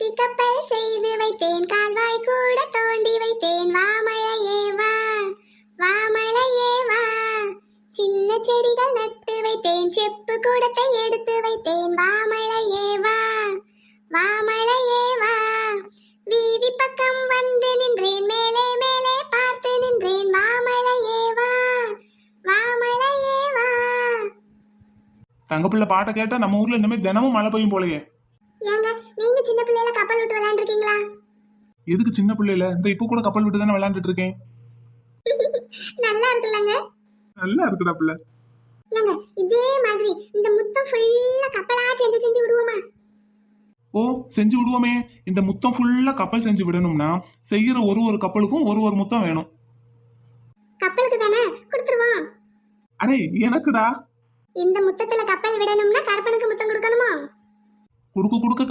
கத்தி கப்பல் செய்து வைத்தேன், கால்வாய் கூட தோண்டி வைத்தேன். வாமழையே வா, வாமழையே வா. சின்ன செடிகள் நட்டு வைத்தேன், செப்பு கூடத்தை எடுத்து வைத்தேன். வாமழையே வா, வாமழையே வா. வீதி பக்கம் வந்து நின்றேன், மேலே மேலே பார்த்து நின்றேன். வாமழையே வா, வாமழையே வா. தங்கப்பிள்ளை பாட்டை கேட்டா நம்ம ஊர்ல இனிமே தினமும் மழை பெய்யும் போலயே. ஏங்க நீங்க சின்ன பிள்ளைல கப்பல் விட்டு விளையாண்டுருக்கீங்களா? எதுக்கு சின்ன பிள்ளைல, இந்த இப்ப கூட கப்பல் விட்டு தானே விளையாண்டுட்டு இருக்கேன். நல்லா இருக்குல்லங்க. நல்லா இருக்குடா பிள்ளை. இல்லங்க இதே மாதிரி இந்த முத்தம் ஃபுல்லா கப்பலா செஞ்சு செஞ்சு விடுவோமா? ஓ செஞ்சு விடுவோமே. இந்த முத்தம் ஃபுல்லா கப்பல் செஞ்சு விடணும்னா செய்யற ஒரு ஒரு கப்பலுக்கும் ஒரு ஒரு முத்தம் வேணும். கப்பலுக்கு தானே கொடுத்துருவோம். அடே எனக்குடா. இந்த முத்தத்துல கப்பல் விடணும்னா கற்பனுக்கு முத்தம் கொடுக்கணுமா? குடுக்க குடுக்க